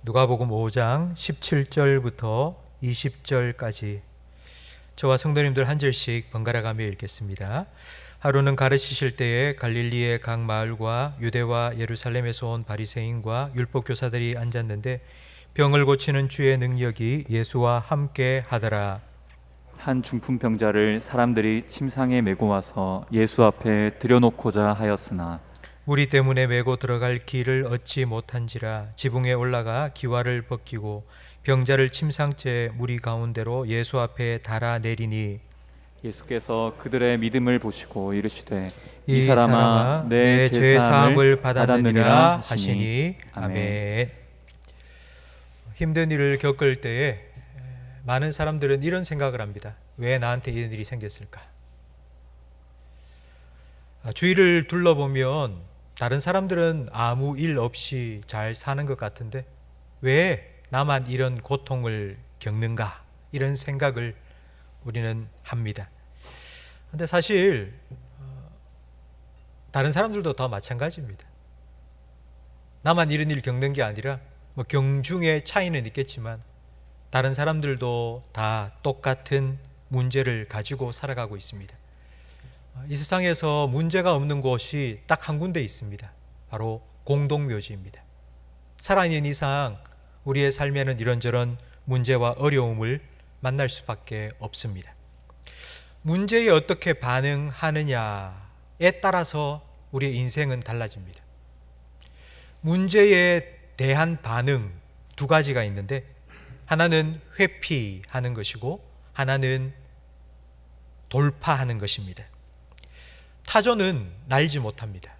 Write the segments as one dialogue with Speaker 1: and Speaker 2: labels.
Speaker 1: 누가복음 5장 17절부터 20절까지 저와 성도님들 한 절씩 번갈아 가며 읽겠습니다. 하루는 가르치실 때에 갈릴리의 각 마을과 유대와 예루살렘에서 온 바리새인과 율법 교사들이 앉았는데 병을 고치는 주의 능력이 예수와 함께 하더라.
Speaker 2: 한 중풍병자를 사람들이 침상에 메고 와서 예수 앞에 들여놓고자 하였으나
Speaker 1: 무리 때문에 메고 들어갈 길을 얻지 못한지라 지붕에 올라가 기와를 벗기고 병자를 침상째 무리 가운데로 예수 앞에 달아내리니
Speaker 2: 예수께서 그들의 믿음을 보시고 이르시되
Speaker 1: 이 사람아 내 죄 사함을 받았느니라 하시니 아멘. 힘든 일을 겪을 때에 많은 사람들은 이런 생각을 합니다. 왜 나한테 이런 일이 생겼을까? 주위를 둘러보면 다른 사람들은 아무 일 없이 잘 사는 것 같은데 왜 나만 이런 고통을 겪는가? 이런 생각을 우리는 합니다. 근데 사실 다른 사람들도 다 마찬가지입니다. 나만 이런 일 겪는 게 아니라 경중의 차이는 있겠지만 다른 사람들도 다 똑같은 문제를 가지고 살아가고 있습니다. 이 세상에서 문제가 없는 곳이 딱 한 군데 있습니다. 바로 공동묘지입니다. 살아있는 이상 우리의 삶에는 이런저런 문제와 어려움을 만날 수밖에 없습니다. 문제에 어떻게 반응하느냐에 따라서 우리의 인생은 달라집니다. 문제에 대한 반응 두 가지가 있는데 하나는 회피하는 것이고 하나는 돌파하는 것입니다. 타조는 날지 못합니다.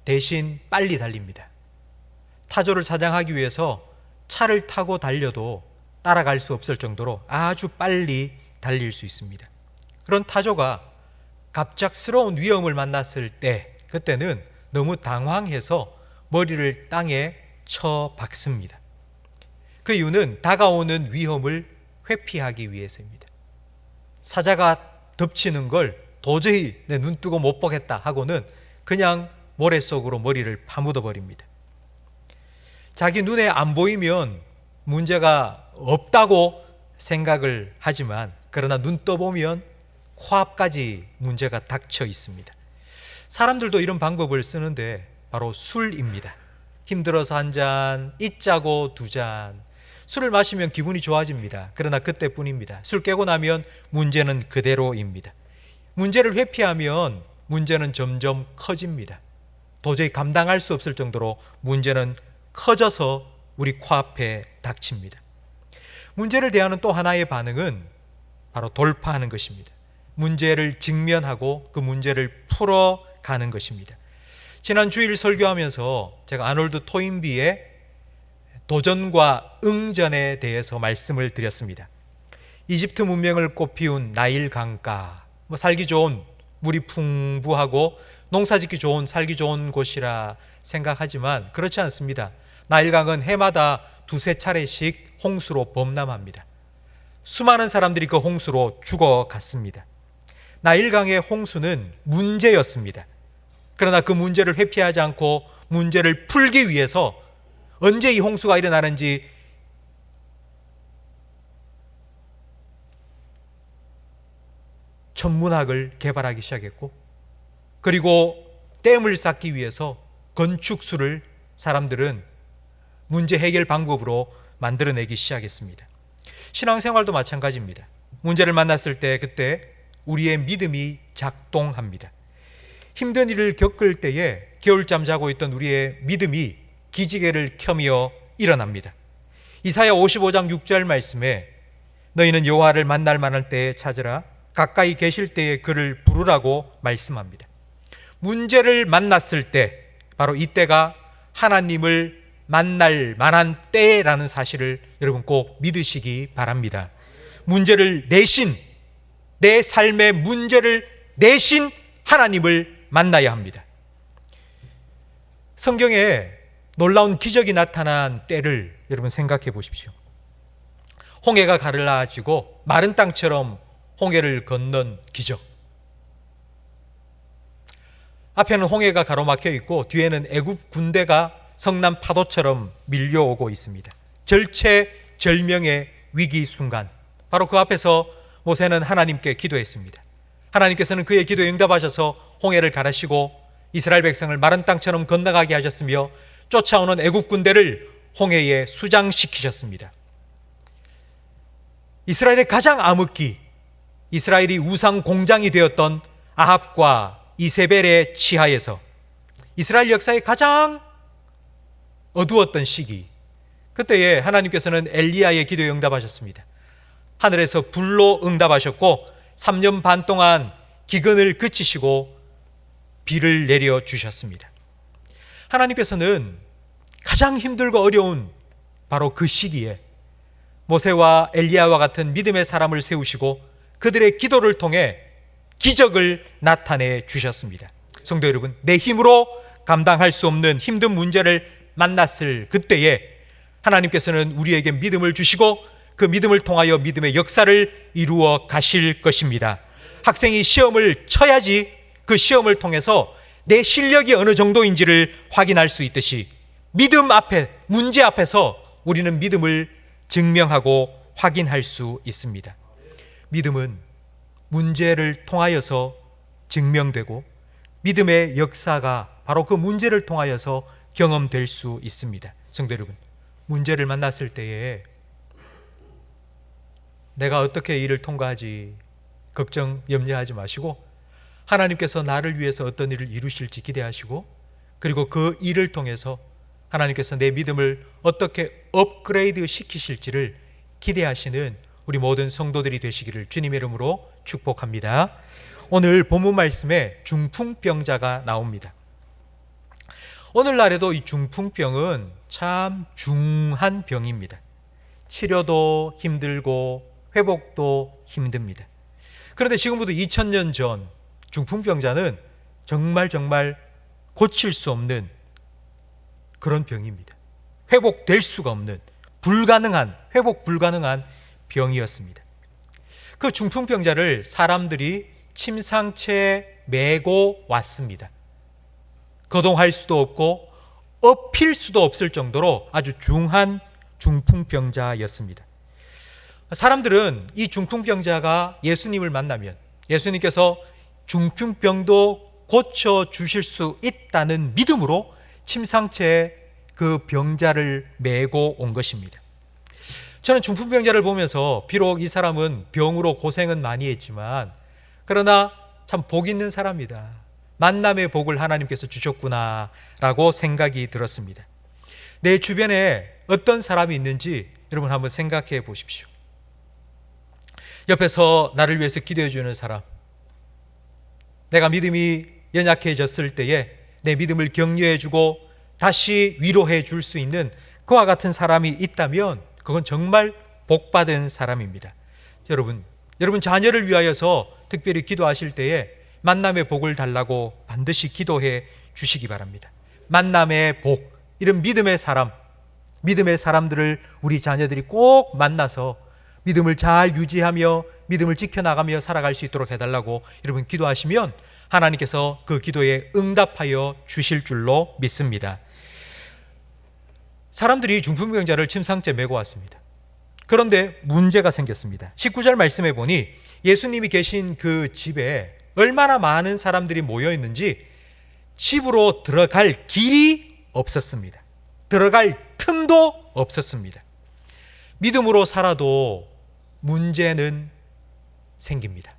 Speaker 1: 대신 빨리 달립니다. 타조를 사냥하기 위해서 차를 타고 달려도 따라갈 수 없을 정도로 아주 빨리 달릴 수 있습니다. 그런 타조가 갑작스러운 위험을 만났을 때 그때는 너무 당황해서 머리를 땅에 쳐 박습니다. 그 이유는 다가오는 위험을 회피하기 위해서입니다. 사자가 덮치는 걸 도저히 내 눈 뜨고 못 보겠다 하고는 그냥 모래 속으로 머리를 파묻어 버립니다. 자기 눈에 안 보이면 문제가 없다고 생각을 하지만 그러나 눈 떠보면 코앞까지 문제가 닥쳐 있습니다. 사람들도 이런 방법을 쓰는데 바로 술입니다. 힘들어서 한 잔, 잊자고 두 잔. 술을 마시면 기분이 좋아집니다. 그러나 그때뿐입니다. 술 깨고 나면 문제는 그대로입니다. 문제를 회피하면 문제는 점점 커집니다. 도저히 감당할 수 없을 정도로 문제는 커져서 우리 코앞에 닥칩니다. 문제를 대하는 또 하나의 반응은 바로 돌파하는 것입니다. 문제를 직면하고 그 문제를 풀어가는 것입니다. 지난 주일 설교하면서 제가 아놀드 토인비의 도전과 응전에 대해서 말씀을 드렸습니다. 이집트 문명을 꽃피운 나일 강가, 살기 좋은, 물이 풍부하고 농사짓기 좋은, 살기 좋은 곳이라 생각하지만 그렇지 않습니다. 나일강은 해마다 두세 차례씩 홍수로 범람합니다. 수많은 사람들이 그 홍수로 죽어갔습니다. 나일강의 홍수는 문제였습니다. 그러나 그 문제를 회피하지 않고 문제를 풀기 위해서 언제 이 홍수가 일어나는지 천문학을 개발하기 시작했고 그리고 댐을 쌓기 위해서 건축술을 사람들은 문제 해결 방법으로 만들어내기 시작했습니다. 신앙생활도 마찬가지입니다. 문제를 만났을 때 그때 우리의 믿음이 작동합니다. 힘든 일을 겪을 때에 겨울잠 자고 있던 우리의 믿음이 기지개를 켜며 일어납니다. 이사야 55장 6절 말씀에 너희는 여호와를 만날 만할 때에 찾으라 가까이 계실 때에 그를 부르라고 말씀합니다. 문제를 만났을 때 바로 이때가 하나님을 만날 만한 때라는 사실을 여러분 꼭 믿으시기 바랍니다. 문제를 내신 내 삶의 문제를 내신 하나님을 만나야 합니다. 성경에 놀라운 기적이 나타난 때를 여러분 생각해 보십시오. 홍해가 가라앉고 마른 땅처럼 홍해를 건넌 기적. 앞에는 홍해가 가로막혀 있고 뒤에는 애굽 군대가 성남 파도처럼 밀려오고 있습니다. 절체절명의 위기 순간, 바로 그 앞에서 모세는 하나님께 기도했습니다. 하나님께서는 그의 기도에 응답하셔서 홍해를 가르시고 이스라엘 백성을 마른 땅처럼 건너가게 하셨으며 쫓아오는 애국 군대를 홍해에 수장시키셨습니다. 이스라엘의 가장 암흑기, 이스라엘이 우상 공장이 되었던 아합과 이세벨의 치하에서 이스라엘 역사의 가장 어두웠던 시기, 그때에 하나님께서는 엘리야의 기도에 응답하셨습니다. 하늘에서 불로 응답하셨고 3년 반 동안 기근을 그치시고 비를 내려주셨습니다. 하나님께서는 가장 힘들고 어려운 바로 그 시기에 모세와 엘리야와 같은 믿음의 사람을 세우시고 그들의 기도를 통해 기적을 나타내 주셨습니다. 성도 여러분, 내 힘으로 감당할 수 없는 힘든 문제를 만났을 그때에 하나님께서는 우리에게 믿음을 주시고 그 믿음을 통하여 믿음의 역사를 이루어 가실 것입니다. 학생이 시험을 쳐야지 그 시험을 통해서 내 실력이 어느 정도인지를 확인할 수 있듯이 믿음 앞에, 문제 앞에서 우리는 믿음을 증명하고 확인할 수 있습니다. 믿음은 문제를 통하여서 증명되고 믿음의 역사가 바로 그 문제를 통하여서 경험될 수 있습니다. 성도 여러분, 문제를 만났을 때에 내가 어떻게 이를 통과하지 걱정, 염려하지 마시고 하나님께서 나를 위해서 어떤 일을 이루실지 기대하시고 그리고 그 일을 통해서 하나님께서 내 믿음을 어떻게 업그레이드 시키실지를 기대하시는 우리 모든 성도들이 되시기를 주님의 이름으로 축복합니다. 오늘 본문 말씀에 중풍병자가 나옵니다. 오늘날에도 이 중풍병은 참 중한 병입니다. 치료도 힘들고 회복도 힘듭니다. 그런데 지금부터 2000년 전 중풍병자는 정말 고칠 수 없는 그런 병입니다. 회복될 수가 없는 회복 불가능한 병이었습니다. 그 중풍병자를 사람들이 침상체에 메고 왔습니다. 거동할 수도 없고 업힐 수도 없을 정도로 아주 중한 중풍병자였습니다. 사람들은 이 중풍병자가 예수님을 만나면 예수님께서 중풍병도 고쳐주실 수 있다는 믿음으로 침상체에 그 병자를 메고 온 것입니다. 저는 중풍병자를 보면서 비록 이 사람은 병으로 고생은 많이 했지만 그러나 참 복 있는 사람이다. 만남의 복을 하나님께서 주셨구나 라고 생각이 들었습니다. 내 주변에 어떤 사람이 있는지 여러분 한번 생각해 보십시오. 옆에서 나를 위해서 기도해 주는 사람, 내가 믿음이 연약해졌을 때에 내 믿음을 격려해 주고 다시 위로해 줄 수 있는 그와 같은 사람이 있다면 그건 정말 복받은 사람입니다. 여러분 자녀를 위하여서 특별히 기도하실 때에 만남의 복을 달라고 반드시 기도해 주시기 바랍니다. 만남의 복, 이런 믿음의 사람들을 우리 자녀들이 꼭 만나서 믿음을 잘 유지하며 믿음을 지켜나가며 살아갈 수 있도록 해달라고 여러분 기도하시면 하나님께서 그 기도에 응답하여 주실 줄로 믿습니다. 사람들이 중풍병자를 침상째 메고 왔습니다. 그런데 문제가 생겼습니다. 19절 말씀해 보니 예수님이 계신 그 집에 얼마나 많은 사람들이 모여 있는지 집으로 들어갈 길이 없었습니다. 들어갈 틈도 없었습니다. 믿음으로 살아도 문제는 생깁니다.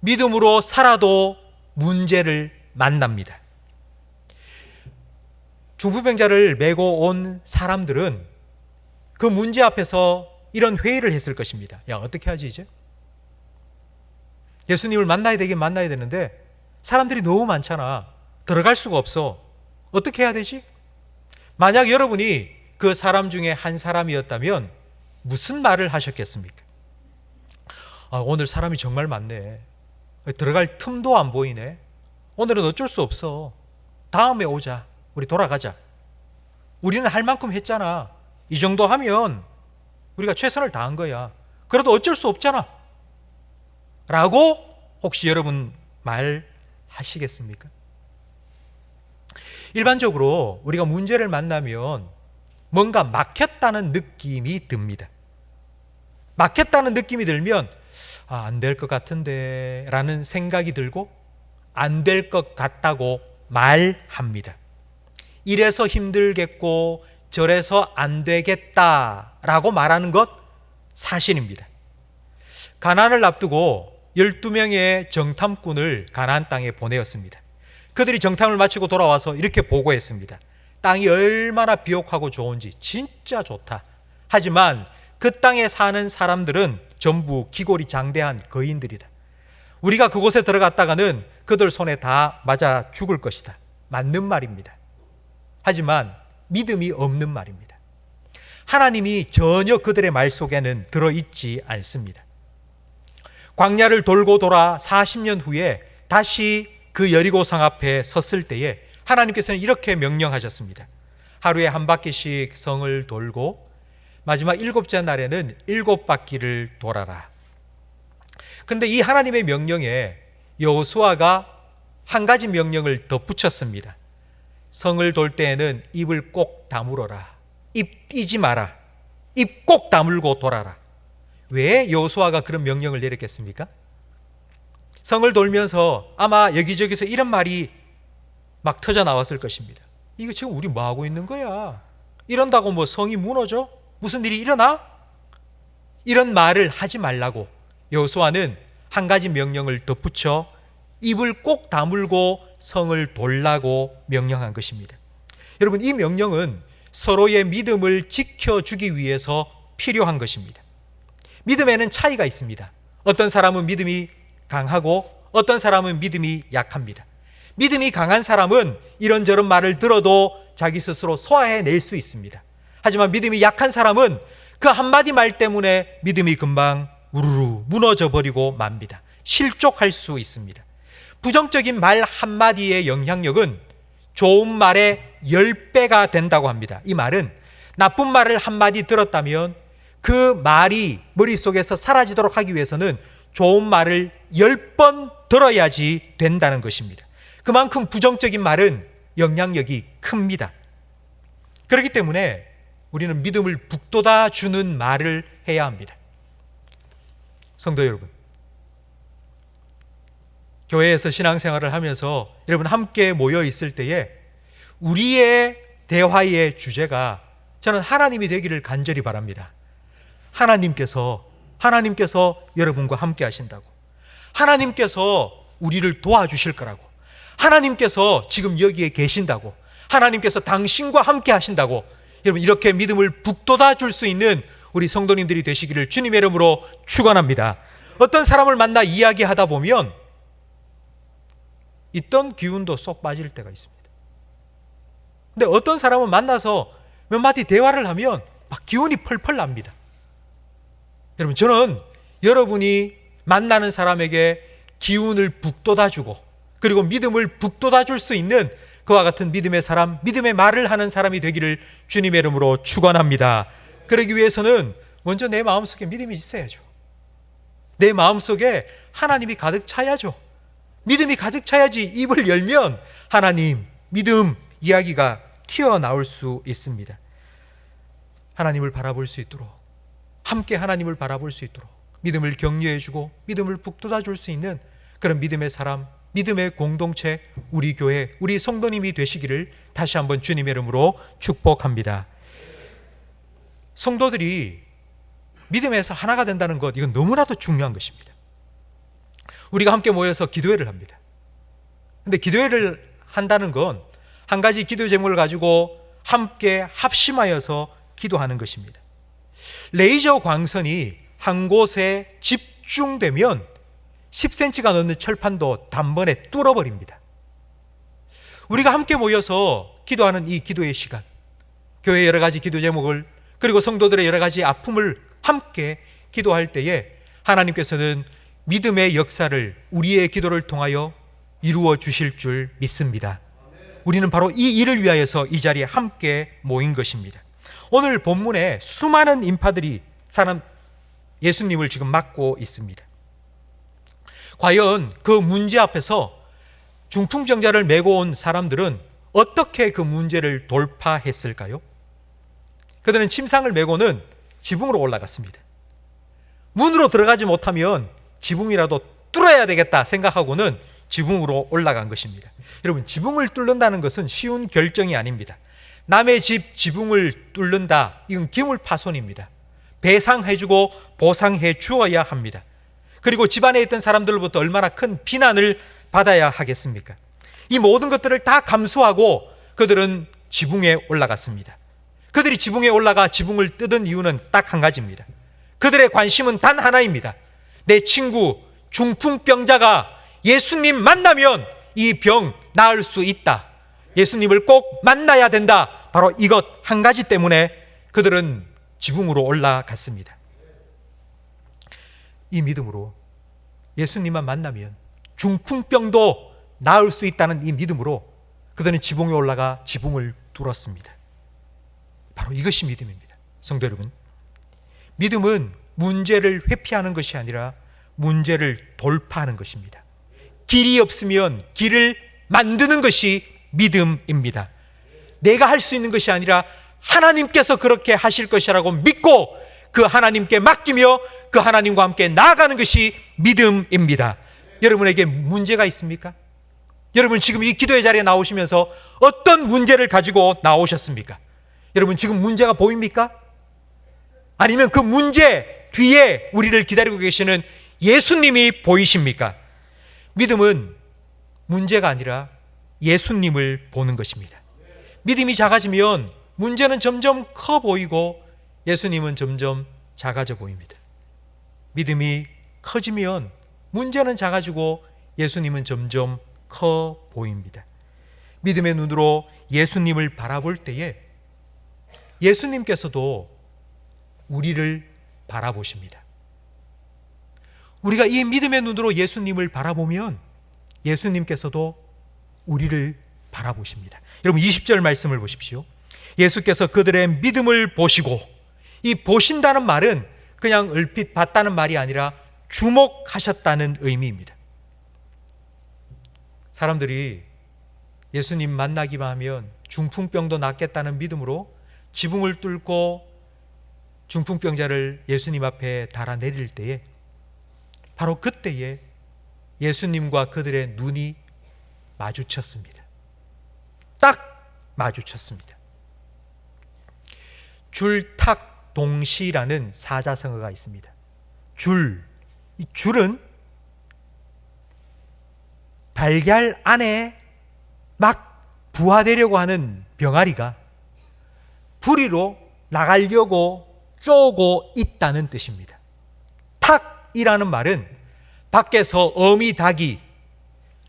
Speaker 1: 믿음으로 살아도 문제를 만납니다. 중풍병자를 메고 온 사람들은 그 문제 앞에서 이런 회의를 했을 것입니다. 야, 어떻게 하지 이제? 예수님을 만나야 되는데 사람들이 너무 많잖아. 들어갈 수가 없어. 어떻게 해야 되지? 만약 여러분이 그 사람 중에 한 사람이었다면 무슨 말을 하셨겠습니까? 오늘 사람이 정말 많네. 들어갈 틈도 안 보이네. 오늘은 어쩔 수 없어. 다음에 오자. 우리 돌아가자. 우리는 할 만큼 했잖아. 이 정도 하면 우리가 최선을 다한 거야. 그래도 어쩔 수 없잖아. 라고 혹시 여러분 말하시겠습니까? 일반적으로 우리가 문제를 만나면 뭔가 막혔다는 느낌이 듭니다. 막혔다는 느낌이 들면 안 될 것 같은데 라는 생각이 들고 안 될 것 같다고 말합니다. 이래서 힘들겠고 저래서 안 되겠다라고 말하는 것 사실입니다. 가나안을 앞두고 12명의 정탐꾼을 가나안 땅에 보내었습니다. 그들이 정탐을 마치고 돌아와서 이렇게 보고했습니다. 땅이 얼마나 비옥하고 좋은지 진짜 좋다. 하지만 그 땅에 사는 사람들은 전부 기골이 장대한 거인들이다. 우리가 그곳에 들어갔다가는 그들 손에 다 맞아 죽을 것이다. 맞는 말입니다. 하지만 믿음이 없는 말입니다. 하나님이 전혀 그들의 말 속에는 들어있지 않습니다. 광야를 돌고 돌아 40년 후에 다시 그 여리고성 앞에 섰을 때에 하나님께서는 이렇게 명령하셨습니다. 하루에 한 바퀴씩 성을 돌고 마지막 7째 날에는 7바퀴를 돌아라. 그런데 이 하나님의 명령에 여호수아가 한 가지 명령을 덧붙였습니다. 성을 돌 때에는 입을 꼭 다물어라. 입 띄지 마라. 입 꼭 다물고 돌아라. 왜 여호수아가 그런 명령을 내렸겠습니까? 성을 돌면서 아마 여기저기서 이런 말이 막 터져 나왔을 것입니다. 이거 지금 우리 뭐 하고 있는 거야? 이런다고 뭐 성이 무너져? 무슨 일이 일어나? 이런 말을 하지 말라고 여호수아는 한 가지 명령을 덧붙여 입을 꼭 다물고 성을 돌라고 명령한 것입니다. 여러분, 이 명령은 서로의 믿음을 지켜주기 위해서 필요한 것입니다. 믿음에는 차이가 있습니다. 어떤 사람은 믿음이 강하고 어떤 사람은 믿음이 약합니다. 믿음이 강한 사람은 이런저런 말을 들어도 자기 스스로 소화해낼 수 있습니다. 하지만 믿음이 약한 사람은 그 한마디 말 때문에 믿음이 금방 우르르 무너져 버리고 맙니다. 실족할 수 있습니다. 부정적인 말 한마디의 영향력은 좋은 말의 10배가 된다고 합니다. 이 말은 나쁜 말을 한마디 들었다면 그 말이 머릿속에서 사라지도록 하기 위해서는 좋은 말을 10번 들어야지 된다는 것입니다. 그만큼 부정적인 말은 영향력이 큽니다. 그렇기 때문에 우리는 믿음을 북돋아 주는 말을 해야 합니다. 성도 여러분, 교회에서 신앙생활을 하면서 여러분 함께 모여 있을 때에 우리의 대화의 주제가 저는 하나님이 되기를 간절히 바랍니다. 하나님께서 여러분과 함께 하신다고, 하나님께서 우리를 도와주실 거라고, 하나님께서 지금 여기에 계신다고, 하나님께서 당신과 함께 하신다고, 여러분 이렇게 믿음을 북돋아 줄 수 있는 우리 성도님들이 되시기를 주님의 이름으로 축원합니다. 어떤 사람을 만나 이야기하다 보면 있던 기운도 쏙 빠질 때가 있습니다. 근데 어떤 사람은 만나서 몇 마디 대화를 하면 막 기운이 펄펄 납니다. 여러분, 저는 여러분이 만나는 사람에게 기운을 북돋아 주고 그리고 믿음을 북돋아 줄 수 있는 그와 같은 믿음의 사람, 믿음의 말을 하는 사람이 되기를 주님의 이름으로 축원합니다. 그러기 위해서는 먼저 내 마음속에 믿음이 있어야죠. 내 마음속에 하나님이 가득 차야죠. 믿음이 가득 차야지 입을 열면 하나님, 믿음 이야기가 튀어나올 수 있습니다. 하나님을 바라볼 수 있도록, 함께 하나님을 바라볼 수 있도록 믿음을 격려해주고 믿음을 북돋아 줄 수 있는 그런 믿음의 사람, 믿음의 공동체, 우리 교회, 우리 성도님이 되시기를 다시 한번 주님의 이름으로 축복합니다. 성도들이 믿음에서 하나가 된다는 것, 이건 너무나도 중요한 것입니다. 우리가 함께 모여서 기도회를 합니다. 근데 기도회를 한다는 건 한 가지 기도 제목을 가지고 함께 합심하여서 기도하는 것입니다. 레이저 광선이 한 곳에 집중되면 10cm가 넘는 철판도 단번에 뚫어버립니다. 우리가 함께 모여서 기도하는 이 기도의 시간, 교회의 여러 가지 기도 제목을 그리고 성도들의 여러 가지 아픔을 함께 기도할 때에 하나님께서는 믿음의 역사를 우리의 기도를 통하여 이루어 주실 줄 믿습니다. 우리는 바로 이 일을 위하여서 이 자리에 함께 모인 것입니다. 오늘 본문에 수많은 인파들이 예수님을 지금 맞고 있습니다. 과연 그 문제 앞에서 중풍병자를 메고 온 사람들은 어떻게 그 문제를 돌파했을까요? 그들은 침상을 메고는 지붕으로 올라갔습니다. 문으로 들어가지 못하면 지붕이라도 뚫어야 되겠다 생각하고는 지붕으로 올라간 것입니다. 여러분, 지붕을 뚫는다는 것은 쉬운 결정이 아닙니다. 남의 집 지붕을 뚫는다, 이건 기물파손입니다. 배상해주고 보상해 주어야 합니다. 그리고 집안에 있던 사람들로부터 얼마나 큰 비난을 받아야 하겠습니까? 이 모든 것들을 다 감수하고 그들은 지붕에 올라갔습니다. 그들이 지붕에 올라가 지붕을 뜯은 이유는 딱 한 가지입니다. 그들의 관심은 단 하나입니다. 내 친구 중풍병자가 예수님 만나면 이 병 나을 수 있다. 예수님을 꼭 만나야 된다. 바로 이것 한 가지 때문에 그들은 지붕으로 올라갔습니다. 이 믿음으로 예수님만 만나면 중풍병도 나을 수 있다는 이 믿음으로 그들은 지붕에 올라가 지붕을 뚫었습니다. 바로 이것이 믿음입니다. 성도 여러분, 믿음은 문제를 회피하는 것이 아니라 문제를 돌파하는 것입니다. 길이 없으면 길을 만드는 것이 믿음입니다. 내가 할 수 있는 것이 아니라 하나님께서 그렇게 하실 것이라고 믿고 그 하나님께 맡기며 그 하나님과 함께 나아가는 것이 믿음입니다. 여러분에게 문제가 있습니까? 여러분 지금 이 기도의 자리에 나오시면서 어떤 문제를 가지고 나오셨습니까? 여러분 지금 문제가 보입니까? 아니면 그 문제 뒤에 우리를 기다리고 계시는 예수님이 보이십니까? 믿음은 문제가 아니라 예수님을 보는 것입니다. 믿음이 작아지면 문제는 점점 커 보이고 예수님은 점점 작아져 보입니다. 믿음이 커지면 문제는 작아지고 예수님은 점점 커 보입니다. 믿음의 눈으로 예수님을 바라볼 때에 예수님께서도 우리를 바라보십니다. 우리가 이 믿음의 눈으로 예수님을 바라보면 예수님께서도 우리를 바라보십니다. 여러분 20절 말씀을 보십시오. 예수께서 그들의 믿음을 보시고, 이 보신다는 말은 그냥 얼핏 봤다는 말이 아니라 주목하셨다는 의미입니다. 사람들이 예수님 만나기만 하면 중풍병도 낫겠다는 믿음으로 지붕을 뚫고 중풍병자를 예수님 앞에 달아내릴 때에, 바로 그때에 예수님과 그들의 눈이 마주쳤습니다. 딱 마주쳤습니다. 줄탁동시라는 사자성어가 있습니다. 이 줄은 달걀 안에 막 부화되려고 하는 병아리가 부리로 나가려고 쪼고 있다는 뜻입니다. 탁이라는 말은 밖에서 어미 닭이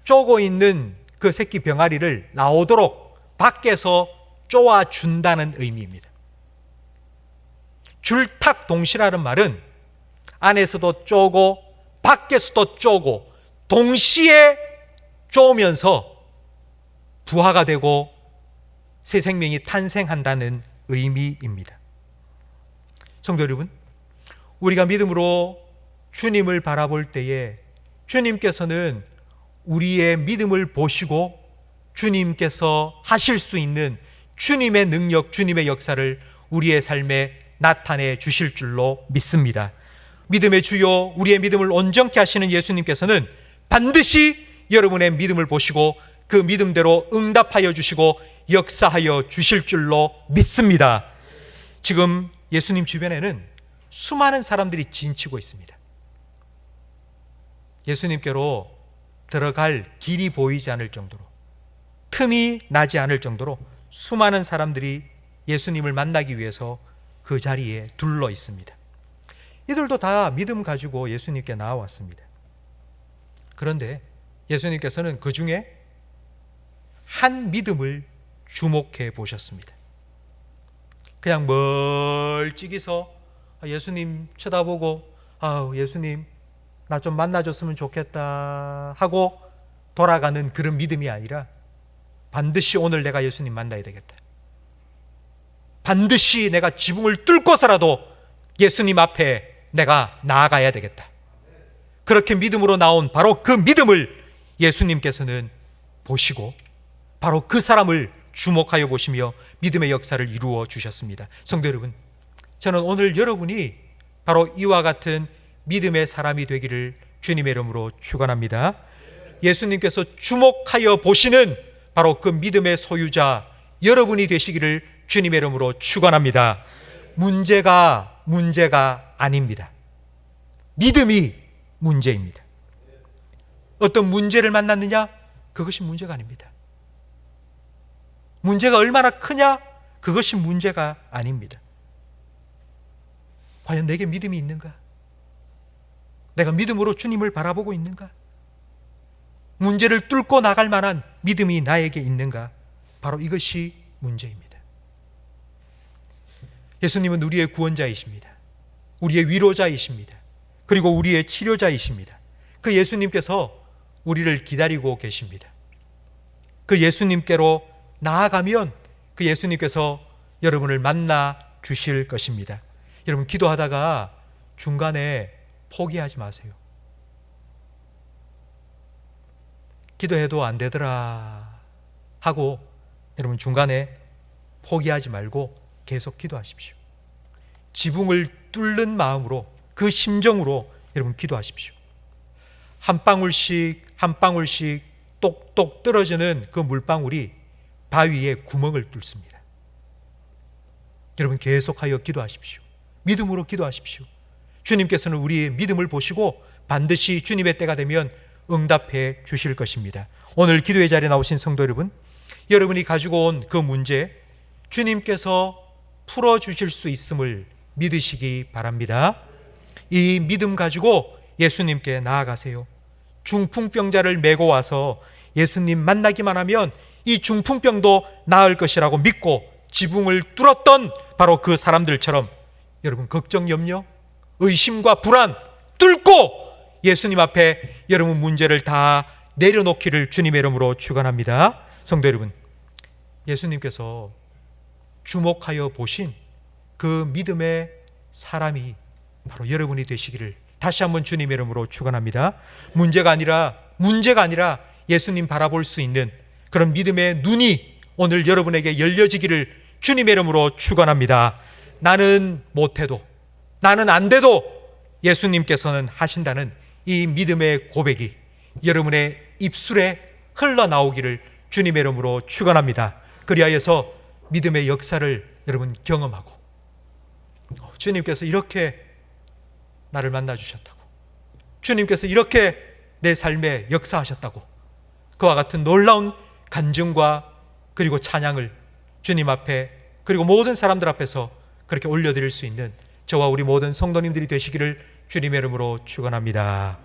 Speaker 1: 쪼고 있는 그 새끼 병아리를 나오도록 밖에서 쪼아준다는 의미입니다. 줄탁동시라는 말은 안에서도 쪼고 밖에서도 쪼고 동시에 쪼면서 부화가 되고 새 생명이 탄생한다는 의미입니다. 성도 여러분, 우리가 믿음으로 주님을 바라볼 때에 주님께서는 우리의 믿음을 보시고 주님께서 하실 수 있는 주님의 능력, 주님의 역사를 우리의 삶에 나타내 주실 줄로 믿습니다. 믿음의 주요, 우리의 믿음을 온전케 하시는 예수님께서는 반드시 여러분의 믿음을 보시고 그 믿음대로 응답하여 주시고 역사하여 주실 줄로 믿습니다. 지금 예수님 주변에는 수많은 사람들이 진치고 있습니다. 예수님께로 들어갈 길이 보이지 않을 정도로, 틈이 나지 않을 정도로 수많은 사람들이 예수님을 만나기 위해서 그 자리에 둘러 있습니다. 이들도 다 믿음 가지고 예수님께 나와왔습니다. 그런데 예수님께서는 그 중에 한 믿음을 주목해 보셨습니다. 그냥 멀찍이서 예수님 쳐다보고 예수님 나 좀 만나줬으면 좋겠다 하고 돌아가는 그런 믿음이 아니라 반드시 오늘 내가 예수님 만나야 되겠다. 반드시 내가 지붕을 뚫고서라도 예수님 앞에 내가 나아가야 되겠다. 그렇게 믿음으로 나온 바로 그 믿음을 예수님께서는 보시고 바로 그 사람을 주목하여 보시며 믿음의 역사를 이루어 주셨습니다. 성도 여러분, 저는 오늘 여러분이 바로 이와 같은 믿음의 사람이 되기를 주님의 이름으로 축원합니다. 예수님께서 주목하여 보시는 바로 그 믿음의 소유자 여러분이 되시기를 주님의 이름으로 축원합니다. 문제가 아닙니다. 믿음이 문제입니다. 어떤 문제를 만났느냐? 그것이 문제가 아닙니다. 문제가 얼마나 크냐? 그것이 문제가 아닙니다. 과연 내게 믿음이 있는가? 내가 믿음으로 주님을 바라보고 있는가? 문제를 뚫고 나갈 만한 믿음이 나에게 있는가? 바로 이것이 문제입니다. 예수님은 우리의 구원자이십니다. 우리의 위로자이십니다. 그리고 우리의 치료자이십니다. 그 예수님께서 우리를 기다리고 계십니다. 그 예수님께로 나아가면 그 예수님께서 여러분을 만나 주실 것입니다. 여러분, 기도하다가 중간에 포기하지 마세요. 기도해도 안 되더라 하고 여러분 중간에 포기하지 말고 계속 기도하십시오. 지붕을 뚫는 마음으로, 그 심정으로 여러분 기도하십시오. 한 방울씩 한 방울씩 똑똑 떨어지는 그 물방울이 바위에 구멍을 뚫습니다. 여러분 계속하여 기도하십시오. 믿음으로 기도하십시오. 주님께서는 우리의 믿음을 보시고 반드시 주님의 때가 되면 응답해 주실 것입니다. 오늘 기도의 자리에 나오신 성도 여러분, 여러분이 가지고 온 그 문제 주님께서 풀어주실 수 있음을 믿으시기 바랍니다. 이 믿음 가지고 예수님께 나아가세요. 중풍병자를 메고 와서 예수님 만나기만 하면 이 중풍병도 나을 것이라고 믿고 지붕을 뚫었던 바로 그 사람들처럼 여러분 걱정, 염려, 의심과 불안 뚫고 예수님 앞에 여러분 문제를 다 내려놓기를 주님의 이름으로 축원합니다. 성도 여러분, 예수님께서 주목하여 보신 그 믿음의 사람이 바로 여러분이 되시기를 다시 한번 주님의 이름으로 축원합니다. 문제가 아니라 예수님 바라볼 수 있는 그런 믿음의 눈이 오늘 여러분에게 열려지기를 주님의 이름으로 축원합니다. 나는 못해도, 나는 안 돼도 예수님께서는 하신다는 이 믿음의 고백이 여러분의 입술에 흘러나오기를 주님의 이름으로 축원합니다. 그리하여서 믿음의 역사를 여러분 경험하고 주님께서 이렇게 나를 만나주셨다고, 주님께서 이렇게 내 삶에 역사하셨다고, 그와 같은 놀라운 간증과 그리고 찬양을 주님 앞에 그리고 모든 사람들 앞에서 그렇게 올려드릴 수 있는 저와 우리 모든 성도님들이 되시기를 주님의 이름으로 축원합니다.